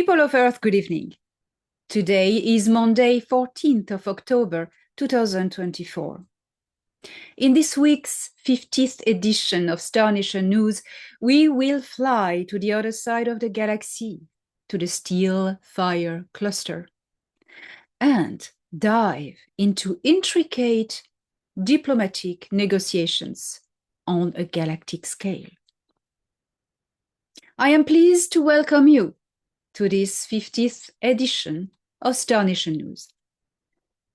People of Earth, good evening. Today is Monday, 14th of October, 2024. In this week's 50th edition of Star Nation News, we will fly to the other side of the galaxy, to the Steelfire cluster, and dive into intricate diplomatic negotiations on a galactic scale. I am pleased to welcome you to this 50th edition of Star Nation News.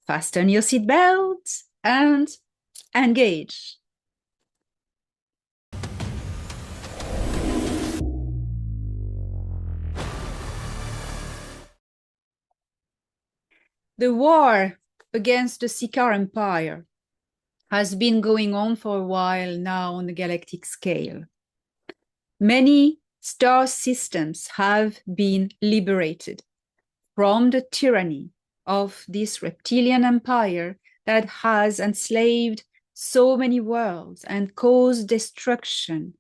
Fasten your seatbelts and engage. The war against the Sikaar Empire has been going on for a while now on the galactic scale. Many star systems have been liberated from the tyranny of this reptilian empire that has enslaved so many worlds and caused destruction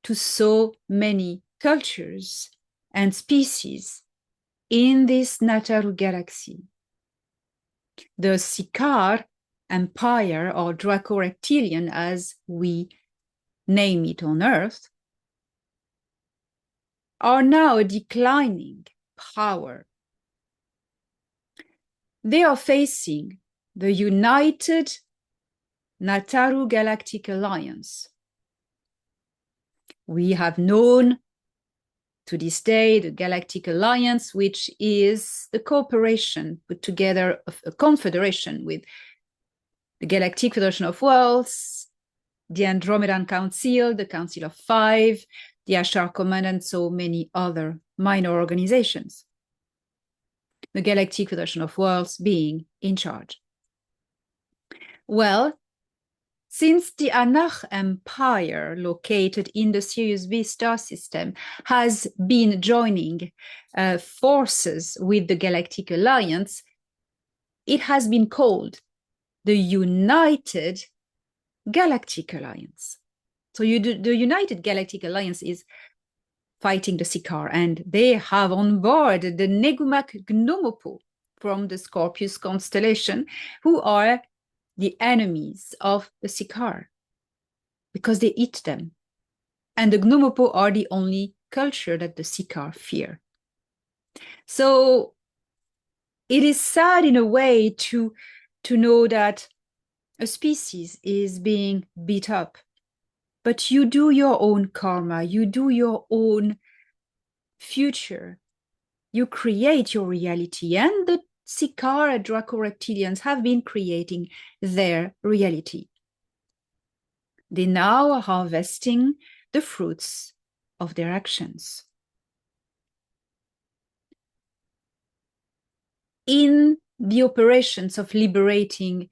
to so many cultures and species in this Nataru galaxy. The Sikaar Empire, or Draco-Reptilian as we name it on Earth, are now a declining power. They are facing the United Galactic Alliance. We have known to this day the Galactic Alliance, which is the cooperation put together of a confederation with the Galactic Federation of Worlds, the Andromedan Council, the Council of Five, the Ashar Command, and so many other minor organizations. The Galactic Federation of Worlds being in charge. Well, since the Anach Empire, located in the Sirius B star system, has been joining forces with the Galactic Alliance, it has been called the United Galactic Alliance. So the United Galactic Alliance is fighting the Sikaar, and they have on board the Negumak Gnomopo from the Scorpius constellation, who are the enemies of the Sikaar because they eat them. And the Gnomopo are the only culture that the Sikaar fear. So it is sad in a way to know that a species is being beat up. But you do your own karma, you do your own future, you create your reality, and the Sikaar Draco-Reptilians have been creating their reality. They now are harvesting the fruits of their actions. In the operations of liberating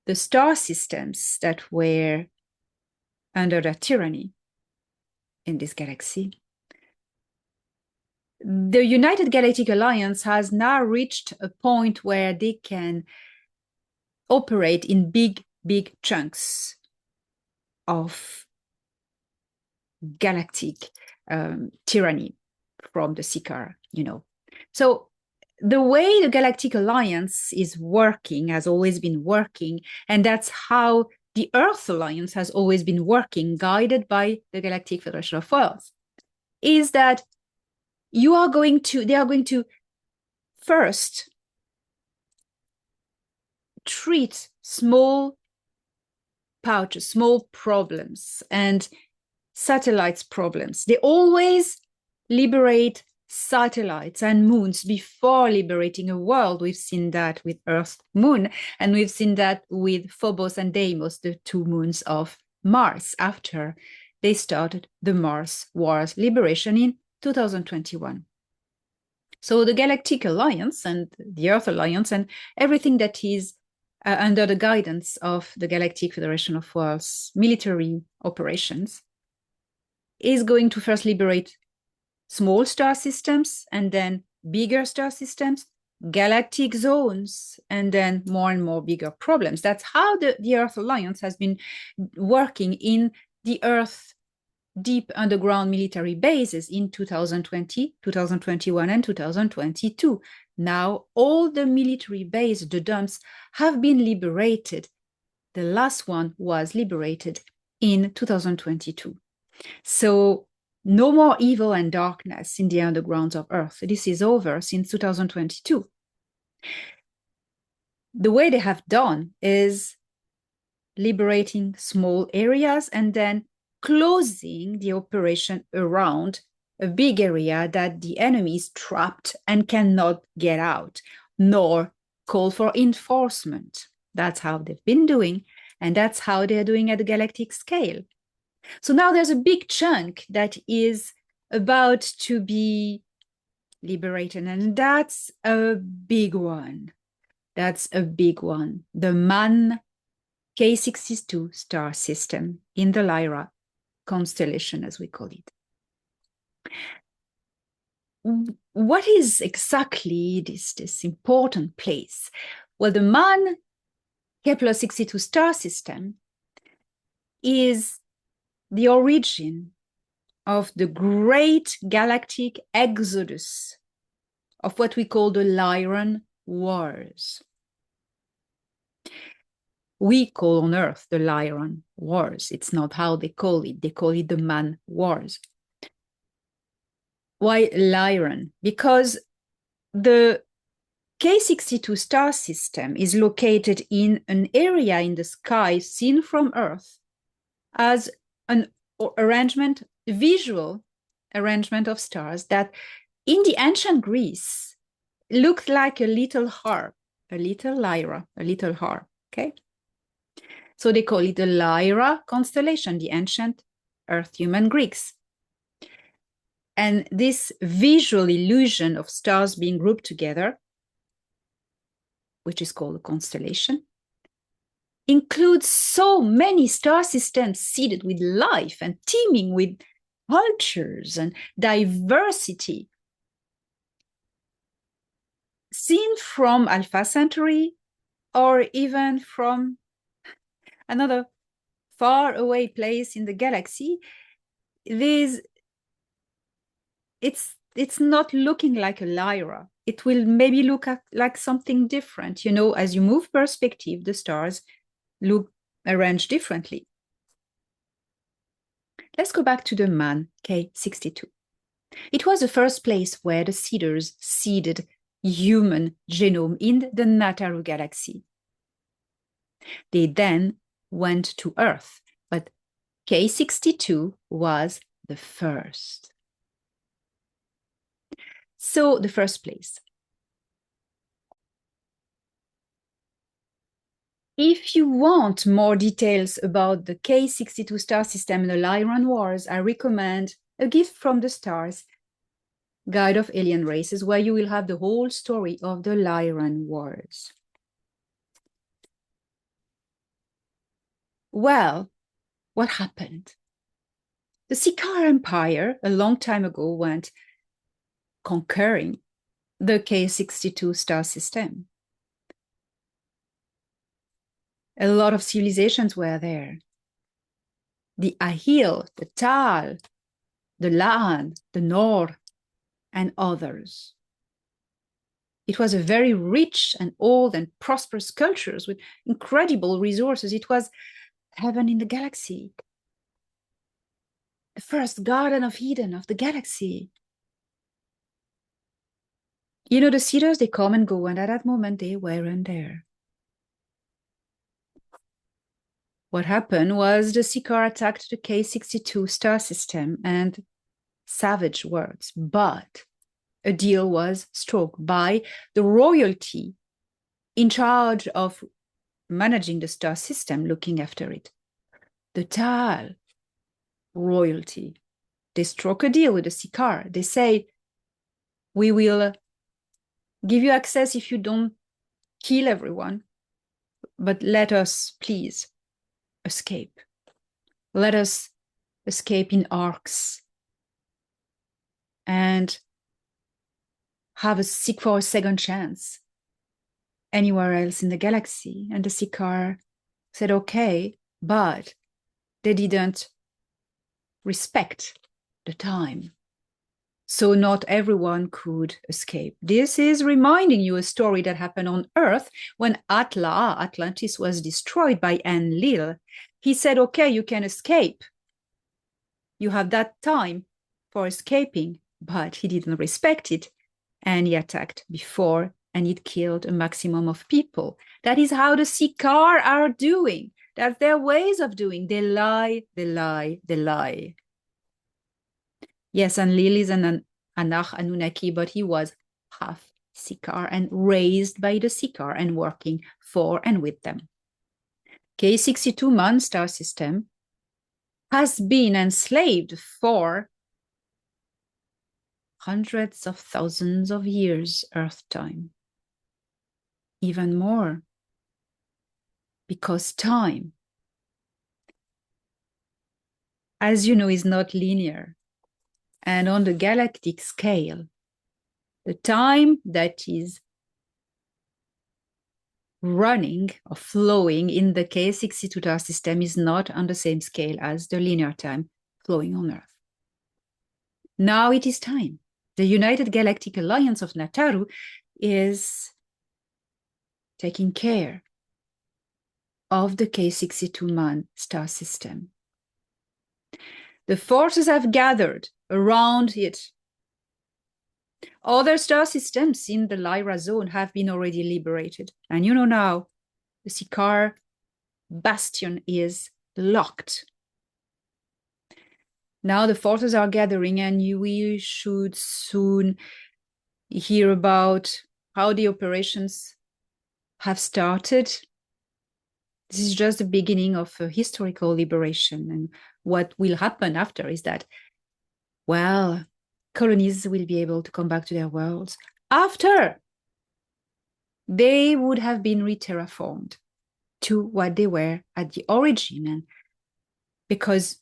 the star systems that were under their tyranny in this galaxy, the United Galactic Alliance has now reached a point where they can operate in big chunks of galactic tyranny from the Sikaar, So the way the Galactic Alliance is working, has always been working, and that's how the Earth Alliance has always been working, guided by the Galactic Federation of Worlds, is that they are going to first treat small pouches, small problems, and satellites problems. They always liberate satellites and moons before liberating a world. We've seen that with Earth, Moon, and we've seen that with Phobos and Deimos, the two moons of Mars, after they started the Mars Wars liberation in 2021. So the Galactic Alliance and the Earth Alliance and everything that is under the guidance of the Galactic Federation of Worlds military operations is going to first liberate small star systems, and then bigger star systems, galactic zones, and then more and more bigger problems. That's how the Earth Alliance has been working in the Earth deep underground military bases in 2020, 2021, and 2022. Now, all the military bases, the dumps, have been liberated. The last one was liberated in 2022. So, no more evil and darkness in the undergrounds of Earth. This is over since 2022. The way they have done is liberating small areas and then closing the operation around a big area that the enemy is trapped and cannot get out, nor call for enforcement. That's how they've been doing, and that's how they're doing at the galactic scale. So now there's a big chunk that is about to be liberated, and that's a big one. That's a big one. The Man K62 star system in the Lyra constellation, as we call it. What is exactly this important place? Well, the Man Kepler-62 star system is the origin of the great galactic exodus of what we call the Lyran Wars. We call on Earth the Lyran Wars. It's not how they call it. They call it the Man Wars. Why Lyran? Because the K62 star system is located in an area in the sky seen from Earth as an arrangement, visual arrangement of stars that in the ancient Greece looked like a little harp, a little lyra, a little harp, okay? So they call it the Lyra constellation, the ancient Earth human Greeks. And this visual illusion of stars being grouped together, which is called a constellation, includes so many star systems seeded with life and teeming with cultures and diversity. Seen from Alpha Centauri or even from another far away place in the galaxy, it's not looking like a Lyra. It will maybe look like something different. You know, as you move perspective, the stars look arranged differently. Let's go back to the Man K62. It was the first place where the seeders seeded human genome in the Nataru galaxy. They then went to Earth, but K62 was the first. So the first place. If you want more details about the K62 star system and the Lyran Wars, I recommend A Gift from the Stars, Guide of Alien Races, where you will have the whole story of the Lyran Wars. Well, what happened? The Sikaar Empire, a long time ago, went conquering the K62 star system. A lot of civilizations were there. The Ahil, the Tal, the Laan, the Nor, and others. It was a very rich and old and prosperous culture with incredible resources. It was heaven in the galaxy. The first Garden of Eden of the galaxy. You know, the seeders, they come and go, and at that moment they weren't there. What happened was the Sikaar attacked the K62 star system and savage words, but a deal was struck by the royalty in charge of managing the star system, looking after it. The Tal royalty, they struck a deal with the Sikaar. They say, we will give you access if you don't kill everyone, but let us please escape. Let us escape in arcs and have a seek for a second chance anywhere else in the galaxy. And the Sikaar said, okay, but they didn't respect the time. So not everyone could escape. This is reminding you a story that happened on Earth when Atlantis was destroyed by Enlil. He said, okay, you can escape. You have that time for escaping, but he didn't respect it. And he attacked before, and it killed a maximum of people. That is how the Sikaar are doing. That's their ways of doing. They lie, they lie, they lie. Yes, Enlil is an Anak Anunnaki, but he was half Sikaar and raised by the Sikaar and working for and with them. K62 Man star system has been enslaved for hundreds of thousands of years Earth time. Even more. Because time, as you know, is not linear. And on the galactic scale, the time that is running or flowing in the K62 star system is not on the same scale as the linear time flowing on Earth. Now it is time. The United Galactic Alliance of Nataru is taking care of the K62 Man star system. The forces have gathered around it. Other star systems in the Lyra zone have been already liberated. And you know now, the Sikaar bastion is locked. Now the forces are gathering, and we should soon hear about how the operations have started. This is just the beginning of a historical liberation. And what will happen after is that, well, colonies will be able to come back to their worlds after they would have been re-terraformed to what they were at the origin. And because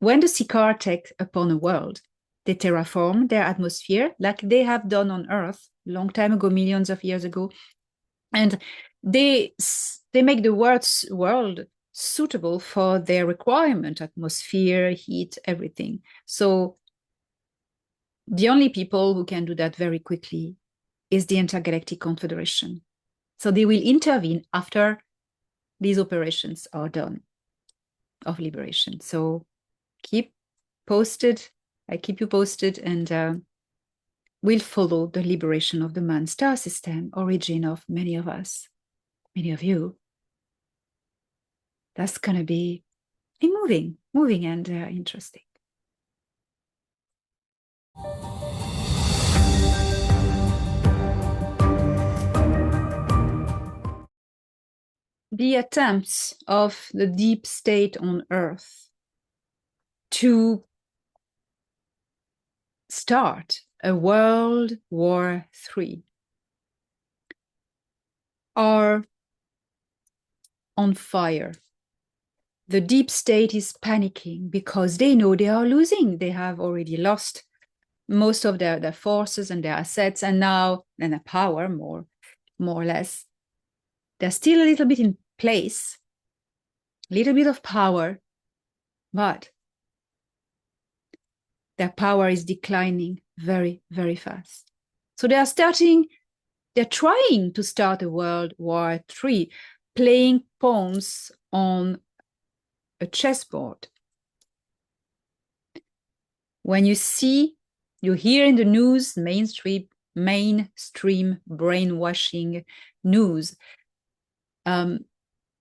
when the Sikaar take upon a world, they terraform their atmosphere like they have done on Earth a long time ago, millions of years ago. And they make the world suitable for their requirement, atmosphere, heat, everything. So the only people who can do that very quickly is the Intergalactic Confederation. So they will intervene after these operations are done of liberation. So keep posted. I keep you posted, and we'll follow the liberation of the Man star system, origin of many of us, many of you. That's going to be moving and interesting. The attempts of the deep state on Earth to start a World War III are on fire. The deep state is panicking because they know they are losing. They have already lost most of their forces and their assets, and now their power, more or less. They're still a little bit in place, a little bit of power, but their power is declining very, very fast. So they're trying to start a World War III, playing pawns on a chessboard. When you hear in the news, mainstream brainwashing news,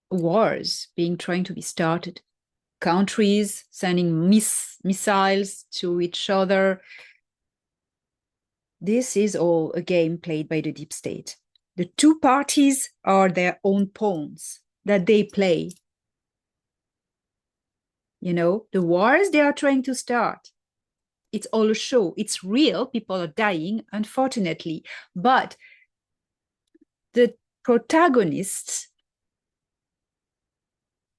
wars trying to be started, countries sending missiles to each other. This is all a game played by the deep state. The two parties are their own pawns that they play. You know, the wars they are trying to start, it's all a show. It's real. People are dying, unfortunately. But the protagonists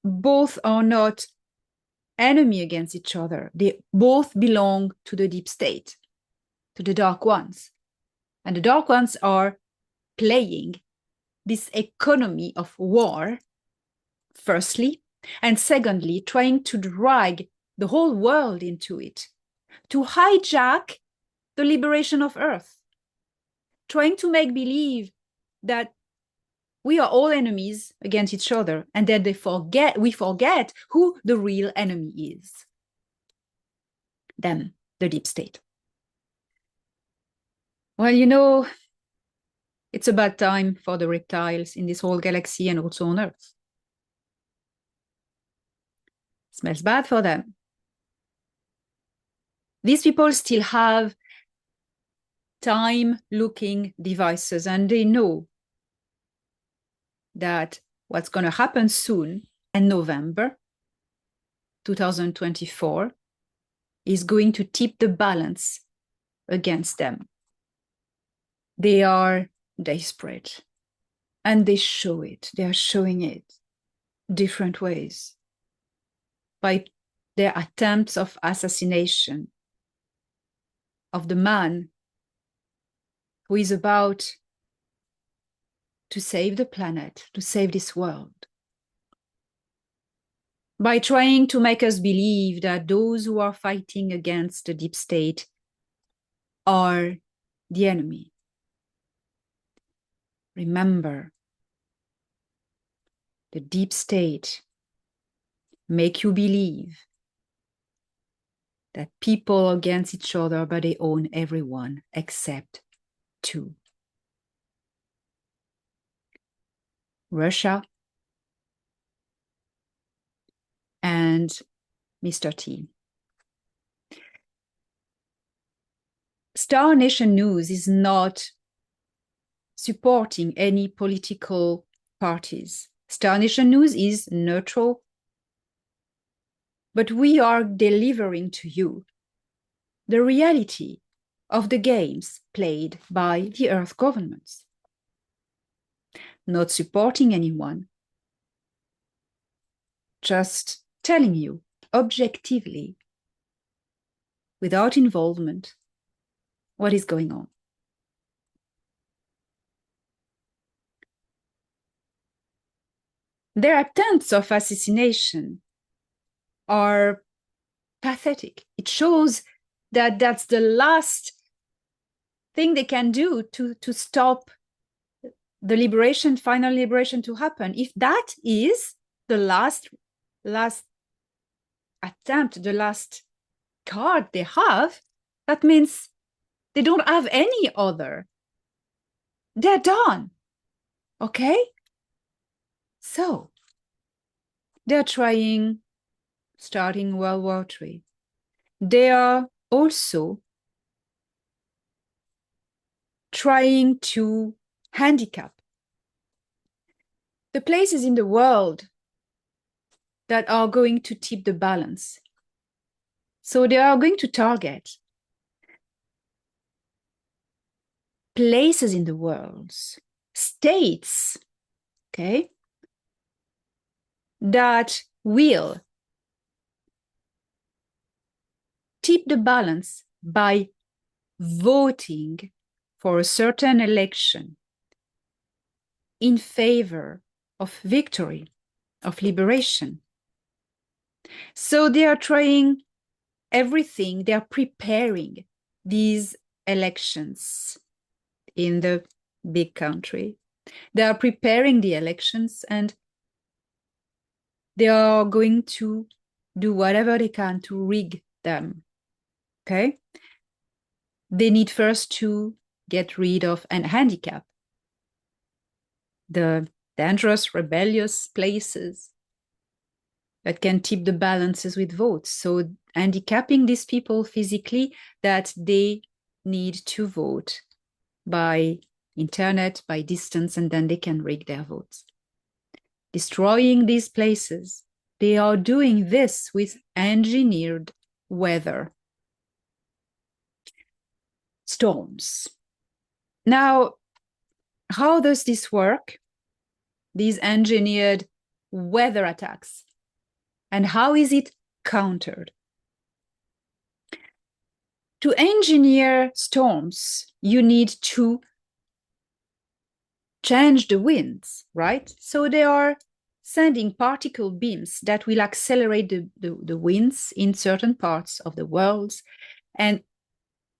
both are not enemy against each other. They both belong to the deep state, to the dark ones. And the dark ones are playing this economy of war, firstly, and secondly, trying to drag the whole world into it, to hijack the liberation of Earth, trying to make believe that we are all enemies against each other, and that we forget who the real enemy is. Them, the deep state. Well, you know, it's a bad time for the reptiles in this whole galaxy and also on Earth. Smells bad for them. These people still have time-looking devices, and they know that what's going to happen soon in November 2024 is going to tip the balance against them. They are desperate, and they show it. They are showing it different ways by their attempts of assassination of the man who is about to save the planet, to save this world, by trying to make us believe that those who are fighting against the deep state are the enemy. Remember, the deep state make you believe that people are against each other, but they own everyone except two. Russia and Mr. T. Star Nation News is not supporting any political parties. Star Nation News is neutral, but we are delivering to you the reality of the games played by the Earth governments. Not supporting anyone, just telling you objectively, without involvement, what is going on. Their attempts of assassination are pathetic. It shows that that's the last thing they can do to stop the liberation, final liberation to happen. If that is the last attempt, the last card they have, that means they don't have any other. They're done. Okay? So, they're trying, starting World War III. They are also trying to handicap the places in the world that are going to tip the balance. So they are going to target places in the world, states, okay, that will tip the balance by voting for a certain election in favor of victory, of liberation. So they are trying everything, they are preparing these elections in the big country. They are preparing the elections, and they are going to do whatever they can to rig them, okay? They need first to get rid of and handicap the dangerous, rebellious places that can tip the balances with votes. So handicapping these people physically, that they need to vote by internet, by distance, and then they can rig their votes. Destroying these places. They are doing this with engineered weather. Storms. Now, how does this work? These engineered weather attacks. And how is it countered? To engineer storms, you need to change the winds, right? So there are sending particle beams that will accelerate the winds in certain parts of the world. And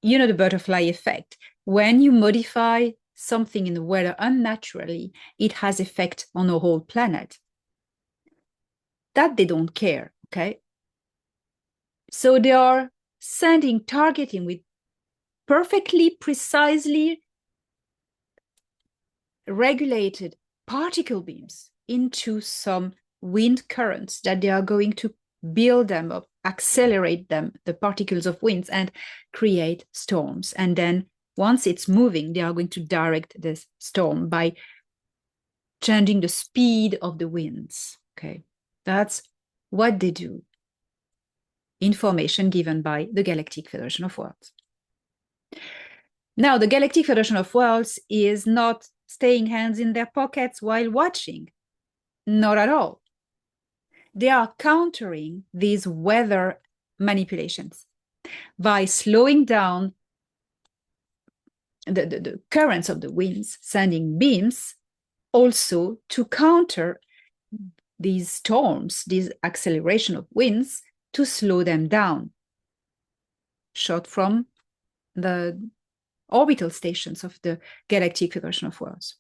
you know the butterfly effect. When you modify something in the weather unnaturally, it has effect on the whole planet. That they don't care, okay? So they are sending, targeting with perfectly, precisely regulated particle beams into some wind currents that they are going to build them up, accelerate them, the particles of winds, and create storms. And then once it's moving, they are going to direct this storm by changing the speed of the winds. Okay, that's what they do. Information given by the Galactic Federation of Worlds. Now, the Galactic Federation of Worlds is not staying hands in their pockets while watching. Not at all. They are countering these weather manipulations by slowing down the currents of the winds, sending beams also to counter these storms, this acceleration of winds, to slow them down. Shot from the orbital stations of the Galactic Federation of Worlds.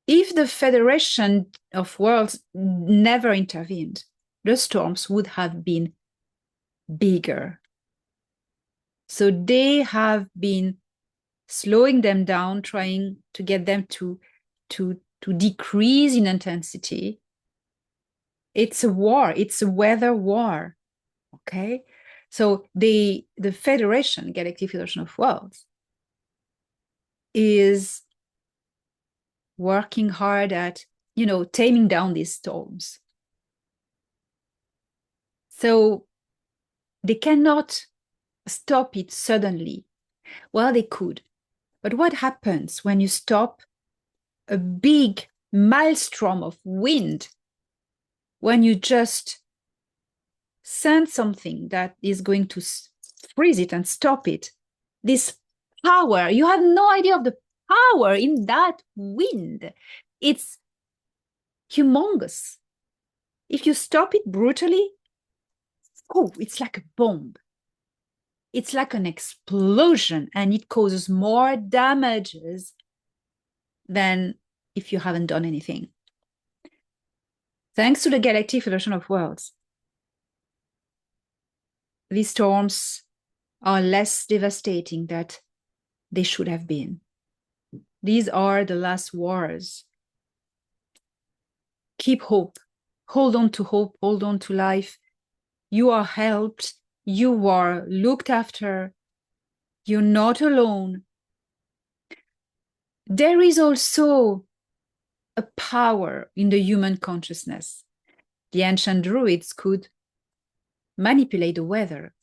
If the Federation of Worlds never intervened, the storms would have been bigger. So they have been slowing them down, trying to get them to decrease in intensity. It's a war, it's a weather war, okay? So the Federation, Galactic Federation of Worlds, is working hard at, taming down these storms. So they cannot stop it suddenly. Well, they could. But what happens when you stop a big maelstrom of wind? When you just send something that is going to freeze it and stop it? This power, you have no idea of the power in that wind. It's humongous. If you stop it brutally, it's like a bomb. It's like an explosion, and it causes more damages than if you haven't done anything. Thanks to the Galactic Federation of Worlds, these storms are less devastating than they should have been. These are the last wars. Keep hope. Hold on to hope. Hold on to life. You are helped. You are looked after. You're not alone. There is also a power in the human consciousness. The ancient druids could manipulate the weather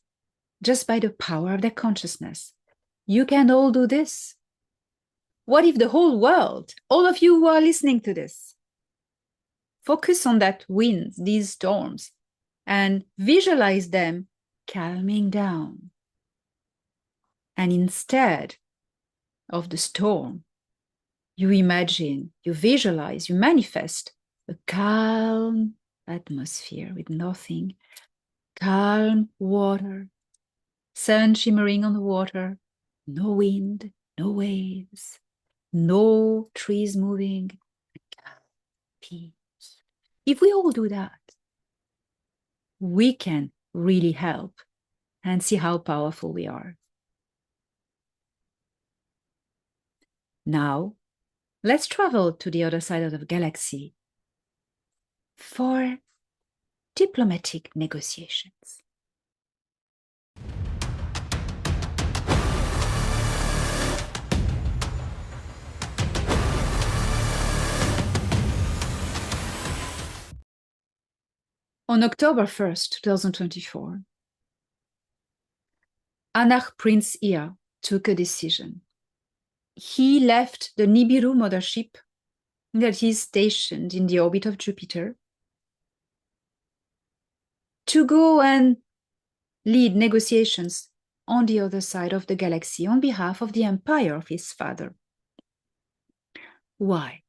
just by the power of their consciousness. You can all do this. What if the whole world, all of you who are listening to this, focus on that wind, these storms, and visualize them calming down. And instead of the storm, you imagine, you visualize, you manifest a calm atmosphere with nothing, calm water, sun shimmering on the water, no wind, no waves, no trees moving, peace. If we all do that, we can really help and see how powerful we are. Now, let's travel to the other side of the galaxy for diplomatic negotiations. On October 1st, 2024, Anarch Prince Ea took a decision. He left the Nibiru mothership that is stationed in the orbit of Jupiter to go and lead negotiations on the other side of the galaxy on behalf of the empire of his father. Why?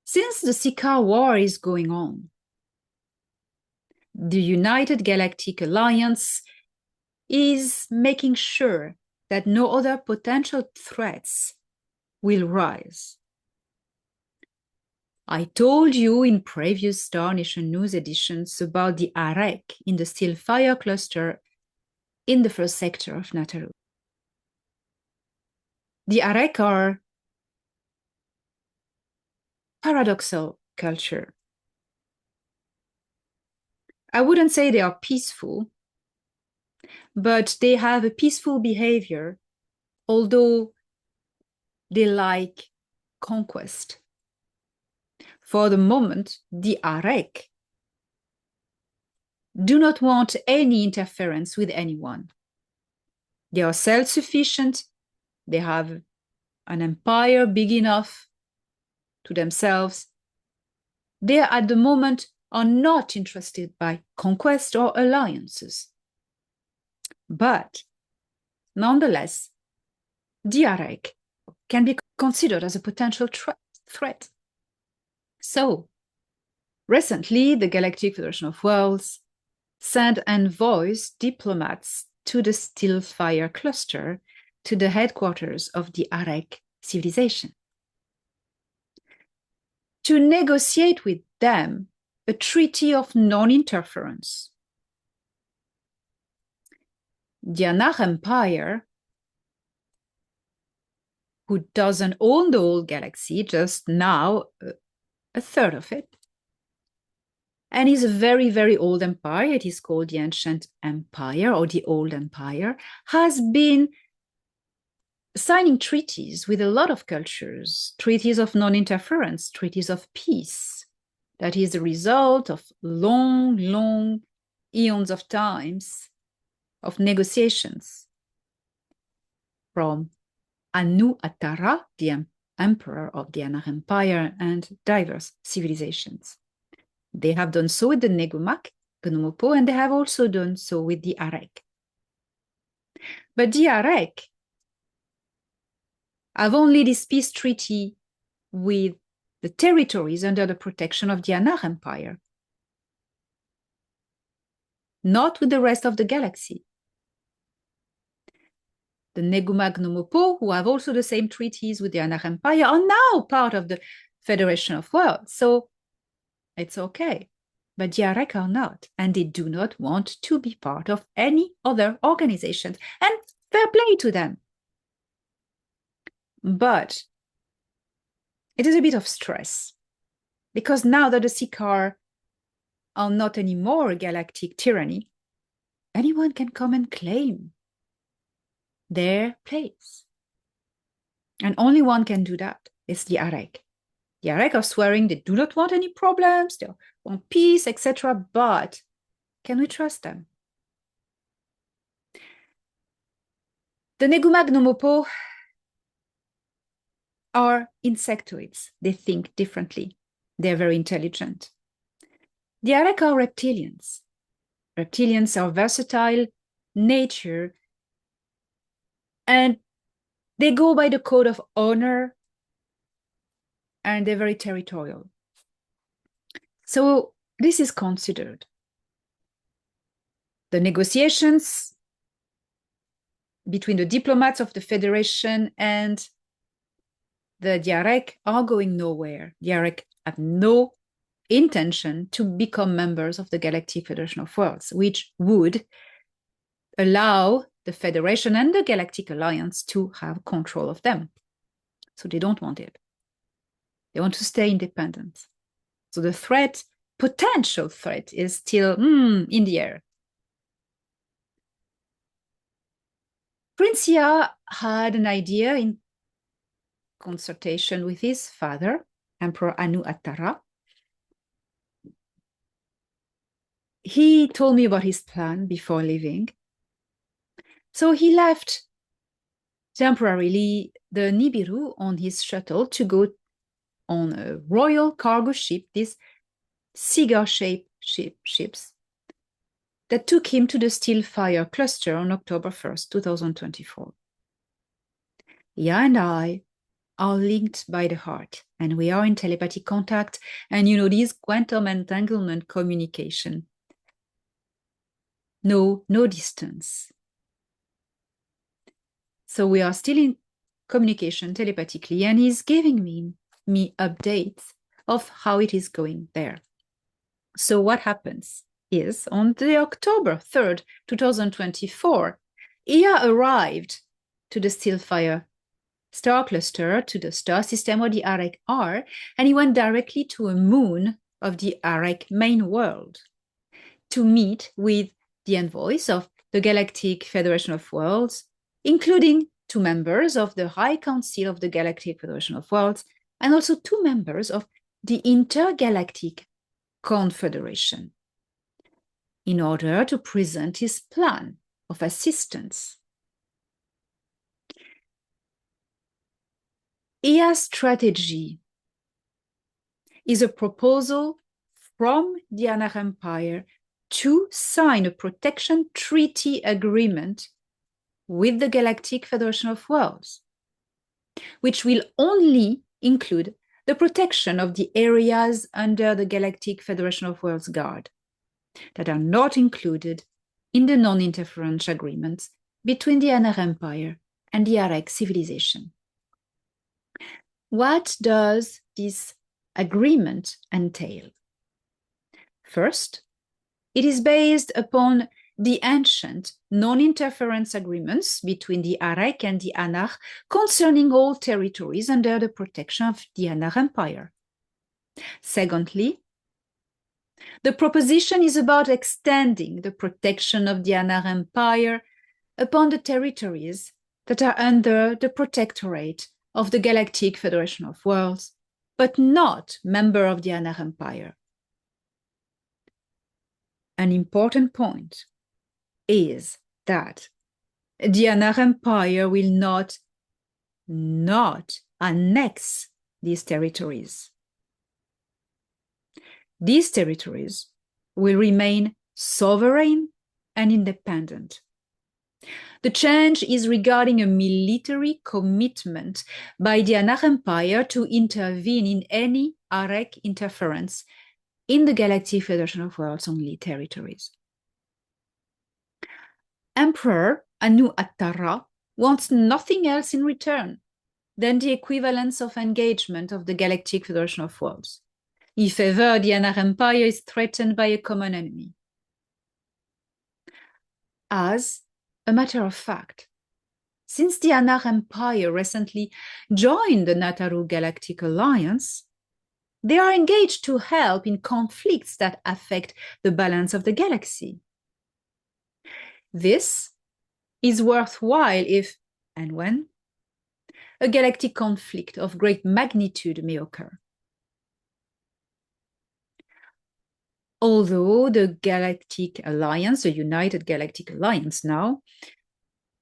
Since the Sikaar War is going on, the United Galactic Alliance is making sure that no other potential threats will rise. I told you in previous Star Nation news editions about the Arek in the Steelfire cluster in the first sector of Nataru. The Arek are paradoxal culture. I wouldn't say they are peaceful, but they have a peaceful behavior, although they like conquest. For the moment, the Arek do not want any interference with anyone. They are self-sufficient. They have an empire big enough to themselves. They at the moment are not interested by conquest or alliances. But nonetheless, the Arek can be considered as a potential threat. So, recently, the Galactic Federation of Worlds sent envoys, diplomats, to the Steelfire cluster, to the headquarters of the Arek civilization, to negotiate with them a treaty of non-interference. The Anach Empire, who doesn't own the whole galaxy, just now a third of it, and is a very, very old empire, it is called the Ancient Empire or the Old Empire, has been signing treaties with a lot of cultures, treaties of non-interference, treaties of peace. That is the result of long, long eons of times of negotiations from Anu Atara, the emperor of the Anach Empire, and diverse civilizations. They have done so with the Negumak, Gnomopo, and they have also done so with the Arek. But the Arek have only this peace treaty with the territories under the protection of the Anach Empire, not with the rest of the galaxy. The Neguma Gnomopo, who have also the same treaties with the Anach Empire, are now part of the Federation of Worlds, so it's okay. But the Arek are not, and they do not want to be part of any other organizations, and fair play to them. But it is a bit of stress, because now that the Sikaar are not anymore a galactic tyranny, anyone can come and claim their place. And only one can do that. It's the Arek. The Arek are swearing they do not want any problems, they want peace, etc. But can we trust them? The Neguma Gnomopo are insectoids. They think differently. They're very intelligent. The Arek are reptilians. Reptilians are versatile nature, and they go by the code of honor, and they're very territorial. So this is considered. The negotiations between the diplomats of the Federation and the Arek are going nowhere. The Arek have no intention to become members of the Galactic Federation of Worlds, which would allow the Federation and the Galactic Alliance to have control of them. So they don't want it. They want to stay independent. So the threat, potential threat, is still in the air. Prince Ya had an idea in consultation with his father, Emperor Anu Atara. He told me about his plan before leaving. So he left temporarily the Nibiru on his shuttle to go on a royal cargo ship, these cigar-shaped ships, that took him to the Steelfire cluster on October 1st, 2024. Ya and I are linked by the heart, and we are in telepathic contact, and this quantum entanglement communication. No distance. So we are still in communication telepathically, and he's giving me updates of how it is going there. So what happens is on the October 3rd, 2024, Ia arrived to the Steelfire star cluster, to the star system where the Arek are, and he went directly to a moon of the Arek main world to meet with the envoys of the Galactic Federation of Worlds, including 2 members of the High Council of the Galactic Federation of Worlds, and also 2 members of the Intergalactic Confederation, in order to present his plan of assistance. Ia's strategy is a proposal from the Anar Empire to sign a protection treaty agreement with the Galactic Federation of Worlds, which will only include the protection of the areas under the Galactic Federation of Worlds Guard that are not included in the non-interference agreements between the Anar Empire and the Arek civilization. What does this agreement entail? First, it is based upon the ancient non-interference agreements between the Arek and the Anar concerning all territories under the protection of the Anar Empire. Secondly, the proposition is about extending the protection of the Anar Empire upon the territories that are under the protectorate of the Galactic Federation of Worlds, but not member of the Anar Empire. An important point is that the Anar Empire will not annex these territories. These territories will remain sovereign and independent. The change is regarding a military commitment by the Anar Empire to intervene in any Arek interference in the Galactic Federation of Worlds only territories. Emperor Anu Attara wants nothing else in return than the equivalence of engagement of the Galactic Federation of Worlds, if ever the Anar Empire is threatened by a common enemy. As a matter of fact, since the Anar Empire recently joined the Nataru Galactic Alliance, they are engaged to help in conflicts that affect the balance of the galaxy. This is worthwhile if and when a galactic conflict of great magnitude may occur. Although the Galactic Alliance, the United Galactic Alliance now,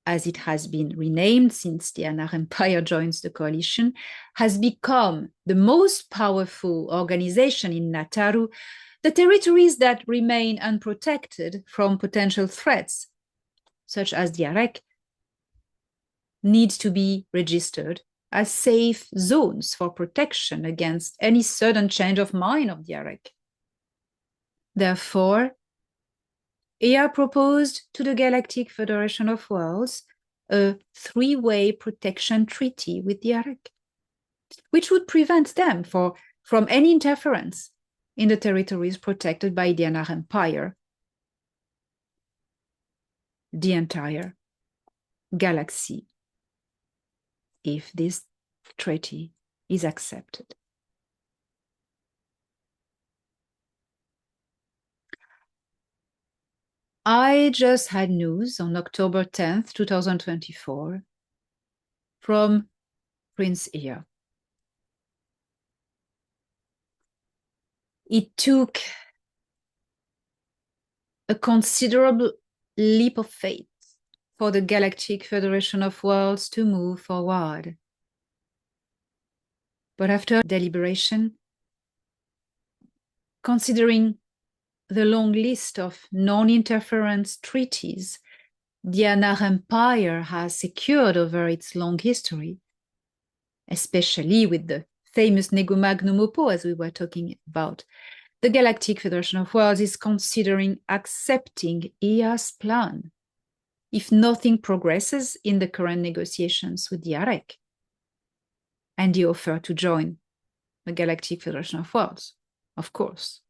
as it has been renamed since the Anar Empire joins the coalition, has become the most powerful organization in Nataru, the territories that remain unprotected from potential threats, such as the Arek, need to be registered as safe zones for protection against any sudden change of mind of the Arek. Therefore, Ea proposed to the Galactic Federation of Worlds a 3-way protection treaty with the Arek, which would prevent them from any interference in the territories protected by the Anar Empire, the entire galaxy, if this treaty is accepted. I just had news on October 10th, 2024 from Prince Ea. It took a considerable leap of faith for the Galactic Federation of Worlds to move forward. But after deliberation, considering the long list of non-interference treaties the Anar Empire has secured over its long history, especially with the famous Nego Magnum Oppo, as we were talking about, the Galactic Federation of Worlds is considering accepting EA's plan if nothing progresses in the current negotiations with the AREC and the offer to join the Galactic Federation of Worlds, of course.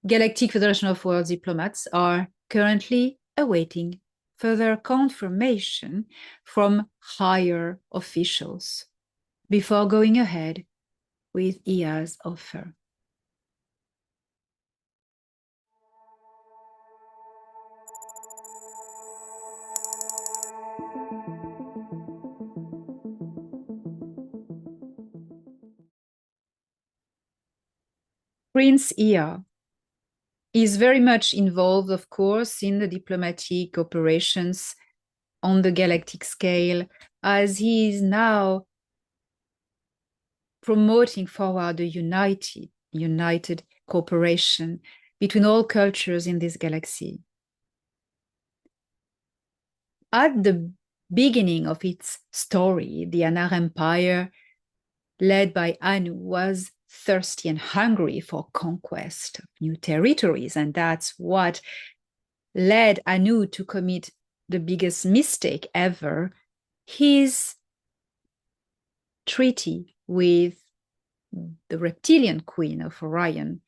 Galactic Federation of Worlds diplomats are currently awaiting further confirmation from higher officials before going ahead with EA's offer. Prince Ea is very much involved, of course, in the diplomatic operations on the galactic scale, as he is now promoting forward a united cooperation between all cultures in this galaxy. At the beginning of its story, the Anar Empire, led by Anu, was thirsty and hungry for conquest of new territories, and that's what led Anu to commit the biggest mistake ever, his treaty with the reptilian queen of Orion,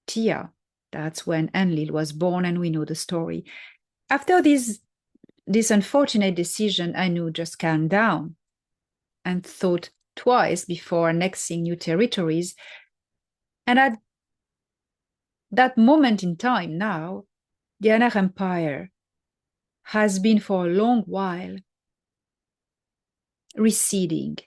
Tia. That's when Enlil was born, and we know the story. After this unfortunate decision, Anu just calmed down and thought twice before annexing new territories. And at that moment in time now, the Anar Empire has been for a long while receding.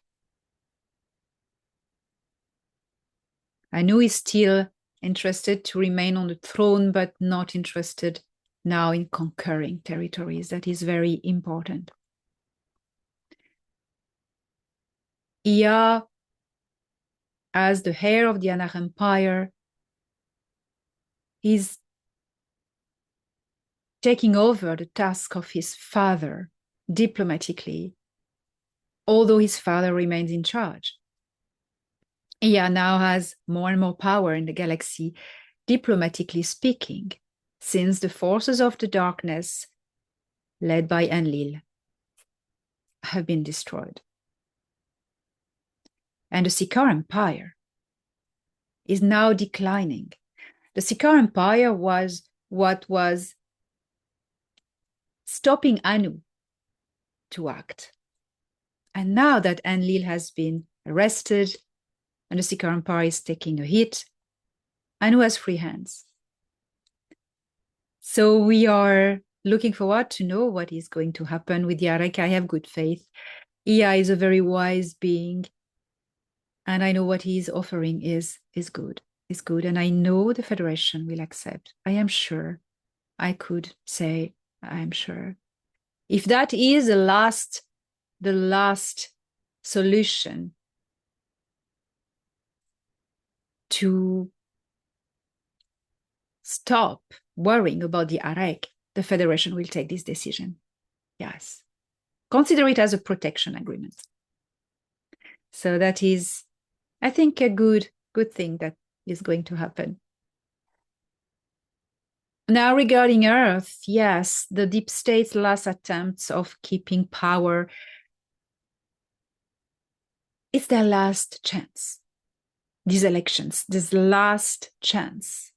Anu is still interested to remain on the throne, but not interested now in conquering territories. That is very important. Ea, as the heir of the Anar Empire, is taking over the task of his father diplomatically, although his father remains in charge. Ea now has more and more power in the galaxy, diplomatically speaking, since the forces of the darkness, led by Enlil, have been destroyed. And the Sikaar Empire is now declining. The Sikaar Empire was what was stopping Anu to act. And now that Enlil has been arrested and the Sikaar Empire is taking a hit, Anu has free hands. So we are looking forward to know what is going to happen with the AREC. I have good faith. Ea is a very wise being, and I know what he is offering is good. And I know the Federation will accept. I am sure. I could say, I'm sure. If that is the last solution to stop worrying about the AREC, the Federation will take this decision. Yes. Consider it as a protection agreement. So that is, I think, a good thing that is going to happen. Now, regarding Earth, yes, the deep state's last attempts of keeping power, it's their last chance. These elections, this last chance.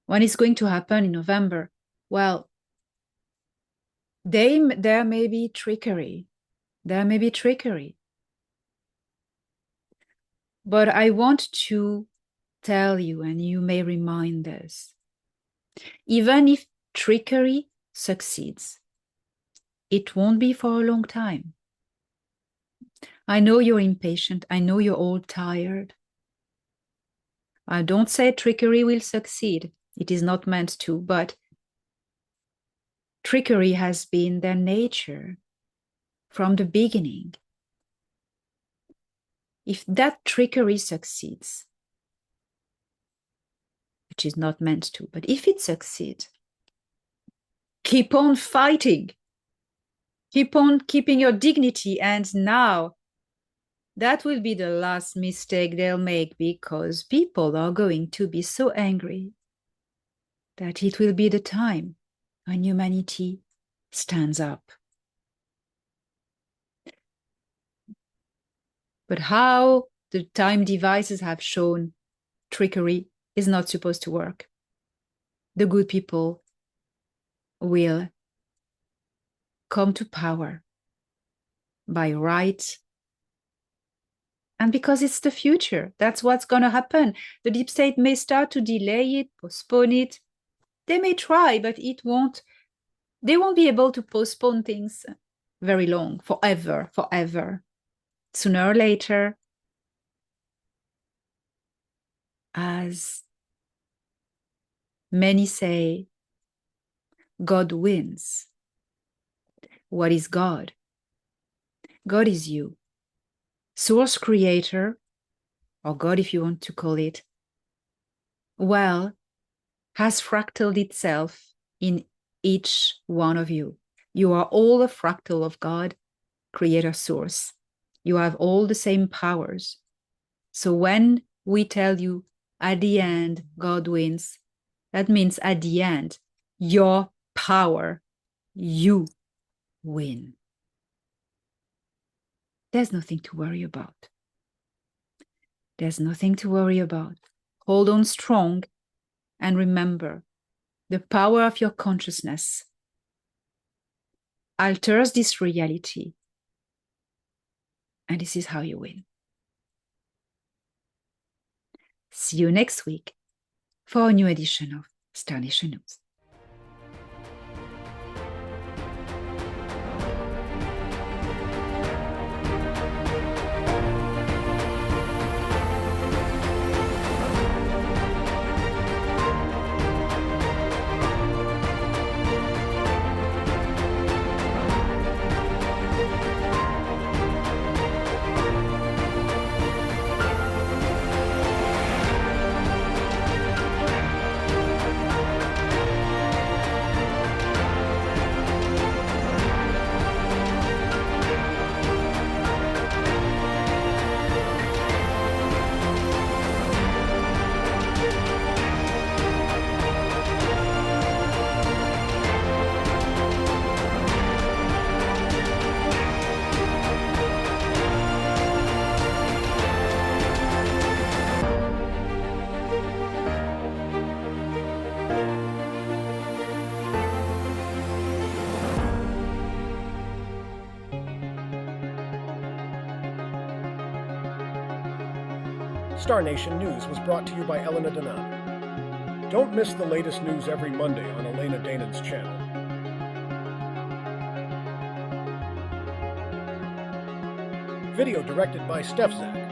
When it's going to happen in November? Well, there may be trickery. There may be trickery. But I want to tell you, and you may remind this, even if trickery succeeds, it won't be for a long time. I know you're impatient. I know you're all tired. I don't say trickery will succeed. It is not meant to, but trickery has been their nature from the beginning. If that trickery succeeds, which is not meant to, but if it succeeds, keep on fighting. Keep on keeping your dignity. And now that will be the last mistake they'll make, because people are going to be so angry that it will be the time when humanity stands up. But how the time devices have shown trickery is not supposed to work. The good people will come to power by right. And because it's the future, that's what's going to happen. The deep state may start to delay it, postpone it. They may try, but they won't be able to postpone things very long, forever. Sooner or later, as many say, God wins. What is God? God is you. Source creator, or God if you want to call it, well, has fractaled itself in each one of you. You are all a fractal of God, creator, source. You have all the same powers. So when we tell you at the end, God wins, that means at the end, your power, you win. There's nothing to worry about. There's nothing to worry about. Hold on strong and remember, the power of your consciousness alters this reality. And this is how you win. See you next week for a new edition of Star Nation News. Star Nation News was brought to you by Elena Danan. Don't miss the latest news every Monday on Elena Danan's channel. Video directed by StefZak.